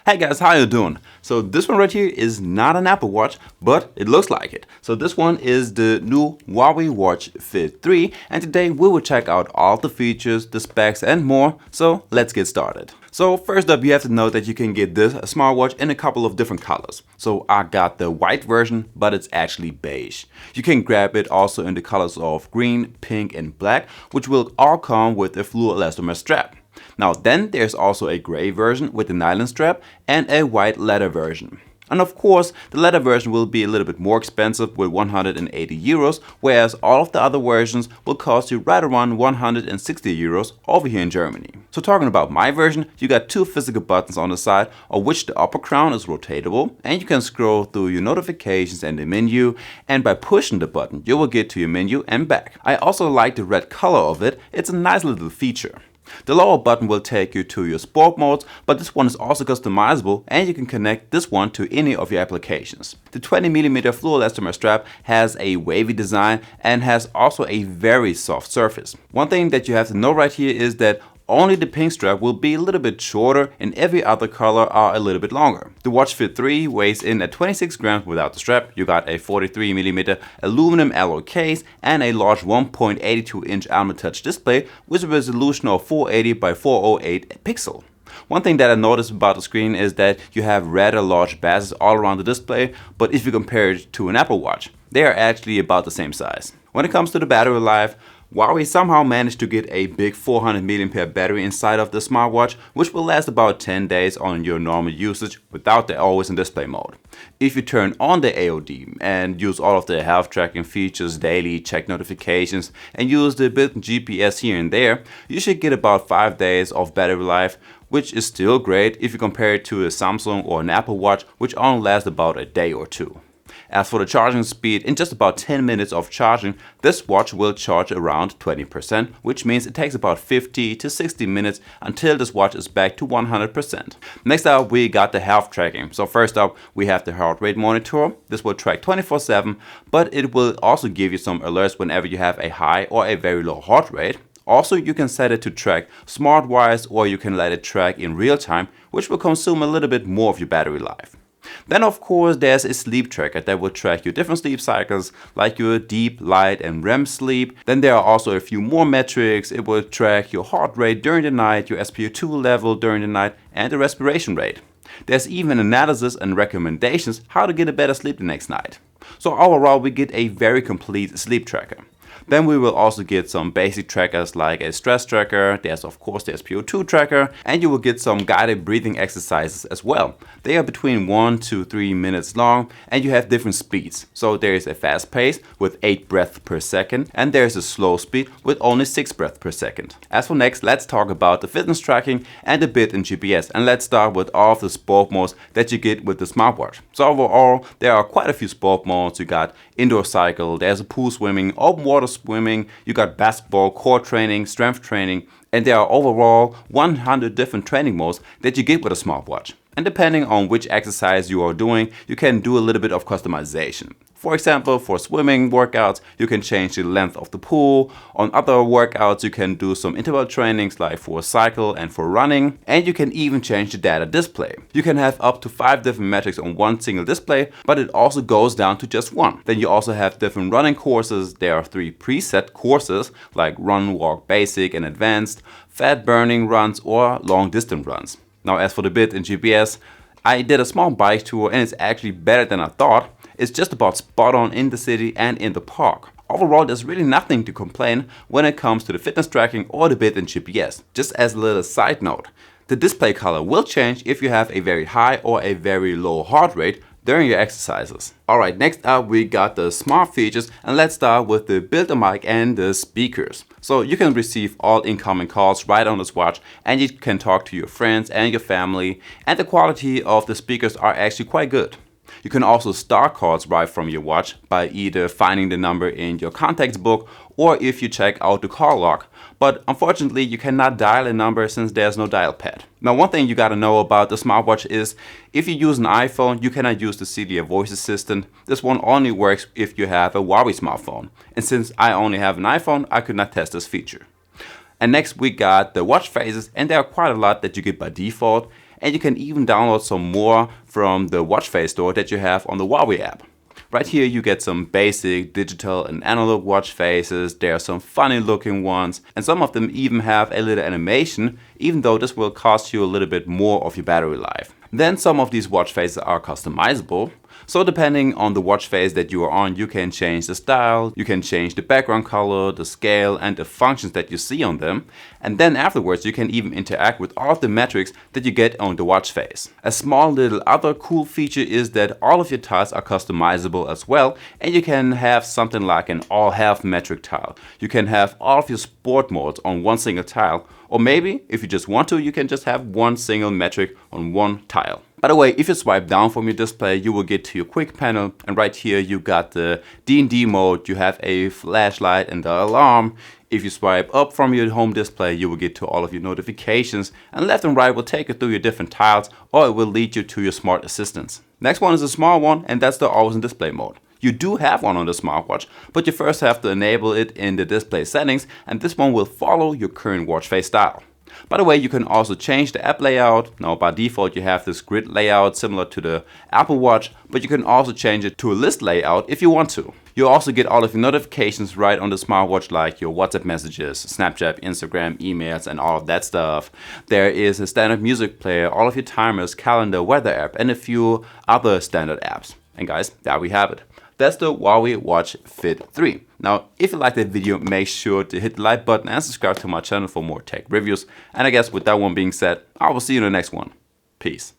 Hey guys, how you doing? So this one right here is not an Apple Watch, but it looks like it. So this one is the new Huawei Watch Fit 3, and today we will check out all the features, the specs and more. So let's get started. So first up, you have to know that you can get this smartwatch in a couple of different colors. So I got the white version, but it's actually beige. You can grab it also in the colors of green, pink and black, which will all come with a fluoroelastomer strap. Now then there's also a gray version with the nylon strap and a white leather version. And of course the leather version will be a little bit more expensive with 180 euros, whereas all of the other versions will cost you right around 160 euros over here in Germany. So talking about my version, you got two physical buttons on the side, of which the upper crown is rotatable, and you can scroll through your notifications and the menu, and by pushing the button you will get to your menu and back. I also like the red color of it, it's a nice little feature. The lower button will take you to your sport modes, but this one is also customizable and you can connect this one to any of your applications. The 20mm fluoroelastomer strap has a wavy design and has also a very soft surface. One thing that you have to know right here is that only the pink strap will be a little bit shorter and every other color are a little bit longer. The Watch Fit 3 weighs in at 26 grams without the strap. You got a 43mm aluminum alloy case and a large 1.82-inch Almond Touch display with a resolution of 480 by 408 pixel. One thing that I noticed about the screen is that you have rather large bezels all around the display, but if you compare it to an Apple Watch, they are actually about the same size. When it comes to the battery life, Huawei somehow managed to get a big 400 mAh battery inside of the smartwatch, which will last about 10 days on your normal usage without the always on display mode. If you turn on the AOD and use all of the health tracking features daily, check notifications and use the built-in GPS here and there, you should get about 5 days of battery life, which is still great if you compare it to a Samsung or an Apple Watch, which only lasts about a day or two. As for the charging speed, in just about 10 minutes of charging, this watch will charge around 20%, which means it takes about 50 to 60 minutes until this watch is back to 100%. Next up, we got the health tracking. So first up, we have the heart rate monitor. This will track 24/7, but it will also give you some alerts whenever you have a high or a very low heart rate. Also, you can set it to track smart-wise, or you can let it track in real time, which will consume a little bit more of your battery life. Then of course there's a sleep tracker that will track your different sleep cycles like your deep, light and REM sleep. Then there are also a few more metrics. It will track your heart rate during the night, your SpO2 level during the night and the respiration rate. There's even analysis and recommendations how to get a better sleep the next night. So overall we get a very complete sleep tracker. Then we will also get some basic trackers like a stress tracker, there's of course the SpO2 tracker, and you will get some guided breathing exercises as well. They are between 1 to 3 minutes long and you have different speeds. So there is a fast pace with 8 breaths per second and there is a slow speed with only 6 breaths per second. As for next, let's talk about the fitness tracking and the built-in GPS, and let's start with all of the sport modes that you get with the smartwatch. So overall there are quite a few sport modes. You got indoor cycle, there's a pool swimming, open water swimming, you got basketball, core training, strength training, and there are overall 100 different training modes that you get with a smartwatch. And depending on which exercise you are doing, you can do a little bit of customization. For example, for swimming workouts, you can change the length of the pool. On other workouts, you can do some interval trainings like for cycle and for running. And you can even change the data display. You can have up to 5 different metrics on one single display, but it also goes down to just one. Then you also have different running courses. There are 3 preset courses like run, walk, basic and advanced, fat burning runs or long distance runs. Now as for the built-in GPS, I did a small bike tour and it's actually better than I thought. It's just about spot on in the city and in the park. Overall, there's really nothing to complain when it comes to the fitness tracking or the built-in GPS. Just as a little side note, the display color will change if you have a very high or a very low heart rate during your exercises. Alright, next up we got the smart features, and let's start with the built-in mic and the speakers. So you can receive all incoming calls right on this watch and you can talk to your friends and your family, and the quality of the speakers are actually quite good. You can also start calls right from your watch by either finding the number in your contacts book or if you check out the call log. But unfortunately you cannot dial a number since there's no dial pad. Now one thing you gotta know about the smartwatch is if you use an iPhone, you cannot use the Celia voice assistant. This one only works if you have a Huawei smartphone. And since I only have an iPhone, I could not test this feature. And next we got the watch faces, and there are quite a lot that you get by default. and you can even download some more from the watch face store that you have on the Huawei app. Right here you get some basic digital and analog watch faces. There are some funny looking ones, and some of them even have a little animation, even though this will cost you a little bit more of your battery life. Then some of these watch faces are customizable. So depending on the watch face that you are on, you can change the style, you can change the background color, the scale, and the functions that you see on them. And then afterwards you can even interact with all of the metrics that you get on the watch face. A small little other cool feature is that all of your tiles are customizable as well, and you can have something like an all health metric tile. You can have all of your sport modes on one single tile, or maybe if you just want to, you can just have one single metric on one tile. By the way, if you swipe down from your display, you will get to your quick panel, and right here you got the D&D mode, you have a flashlight and the alarm. If you swipe up from your home display, you will get to all of your notifications, and left and right will take you through your different tiles, or it will lead you to your smart assistants. Next one is a small one, and that's the always in display mode. You do have one on the smartwatch, but you first have to enable it in the display settings, and this one will follow your current watch face style. By the way, you can also change the app layout. Now by default you have this grid layout similar to the Apple Watch, but you can also change it to a list layout if you want to. You also get all of your notifications right on the smartwatch, like your WhatsApp messages, Snapchat, Instagram, emails, and all of that stuff. There is a standard music player, all of your timers, calendar, weather app, and a few other standard apps. And guys, there we have it. That's the Huawei Watch Fit 3. Now, if you liked that video, make sure to hit the like button and subscribe to my channel for more tech reviews. And I guess with that one being said, I will see you in the next one. Peace.